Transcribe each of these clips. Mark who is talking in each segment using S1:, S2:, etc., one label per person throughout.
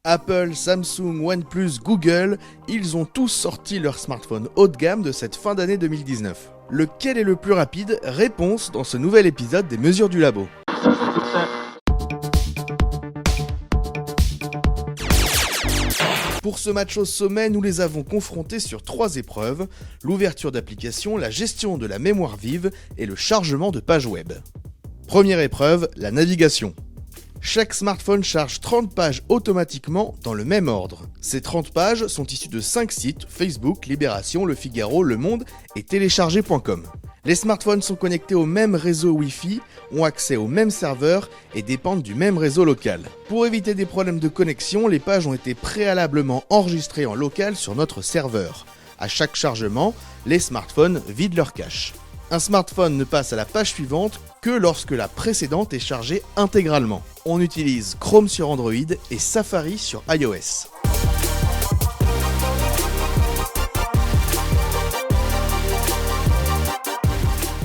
S1: Apple, Samsung, OnePlus, Google, ils ont tous sorti leur smartphone haut de gamme de cette fin d'année 2019. Lequel est le plus rapide? Réponse dans ce nouvel épisode des mesures du labo. Pour ce match au sommet, nous les avons confrontés sur 3 épreuves, l'ouverture d'applications, la gestion de la mémoire vive et le chargement de pages web. Première épreuve, la navigation. Chaque smartphone charge 30 pages automatiquement dans le même ordre. Ces 30 pages sont issues de 5 sites, Facebook, Libération, Le Figaro, Le Monde et télécharger.com. Les smartphones sont connectés au même réseau Wi-Fi, ont accès au même serveur et dépendent du même réseau local. Pour éviter des problèmes de connexion, les pages ont été préalablement enregistrées en local sur notre serveur. À chaque chargement, les smartphones vident leur cache. Un smartphone ne passe à la page suivante que lorsque la précédente est chargée intégralement. On utilise Chrome sur Android et Safari sur iOS.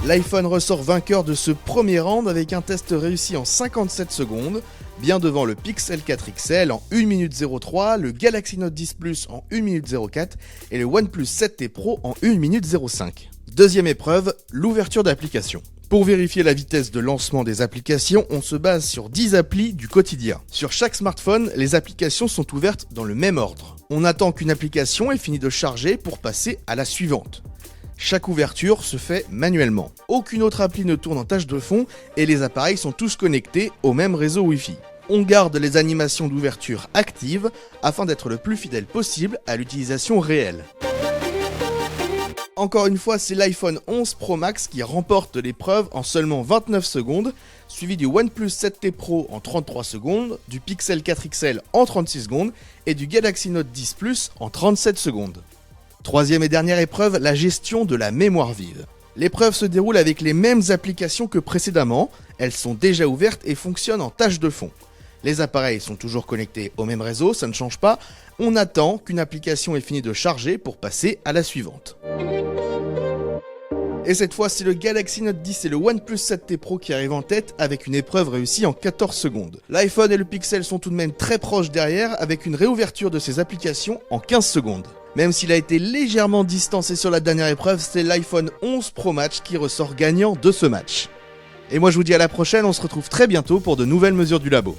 S1: L'iPhone ressort vainqueur de ce premier round avec un test réussi en 57 secondes, bien devant le Pixel 4 XL en 1 minute 03, le Galaxy Note 10 Plus en 1 minute 04 et le OnePlus 7T Pro en 1 minute 05. Deuxième épreuve, l'ouverture d'applications. Pour vérifier la vitesse de lancement des applications, on se base sur 10 applis du quotidien. Sur chaque smartphone, les applications sont ouvertes dans le même ordre. On attend qu'une application ait fini de charger pour passer à la suivante. Chaque ouverture se fait manuellement. Aucune autre appli ne tourne en tâche de fond et les appareils sont tous connectés au même réseau Wi-Fi. On garde les animations d'ouverture actives afin d'être le plus fidèle possible à l'utilisation réelle. Encore une fois, c'est l'iPhone 11 Pro Max qui remporte l'épreuve en seulement 29 secondes, suivi du OnePlus 7T Pro en 33 secondes, du Pixel 4 XL en 36 secondes et du Galaxy Note 10 Plus en 37 secondes. Troisième et dernière épreuve, la gestion de la mémoire vive. L'épreuve se déroule avec les mêmes applications que précédemment, elles sont déjà ouvertes et fonctionnent en tâche de fond. Les appareils sont toujours connectés au même réseau, ça ne change pas, on attend qu'une application ait fini de charger pour passer à la suivante. Et cette fois, c'est le Galaxy Note 10 et le OnePlus 7T Pro qui arrivent en tête avec une épreuve réussie en 14 secondes. L'iPhone et le Pixel sont tout de même très proches derrière avec une réouverture de ces applications en 15 secondes. Même s'il a été légèrement distancé sur la dernière épreuve, c'est l'iPhone 11 Pro Max qui ressort gagnant de ce match. Et moi je vous dis à la prochaine, on se retrouve très bientôt pour de nouvelles mesures du labo.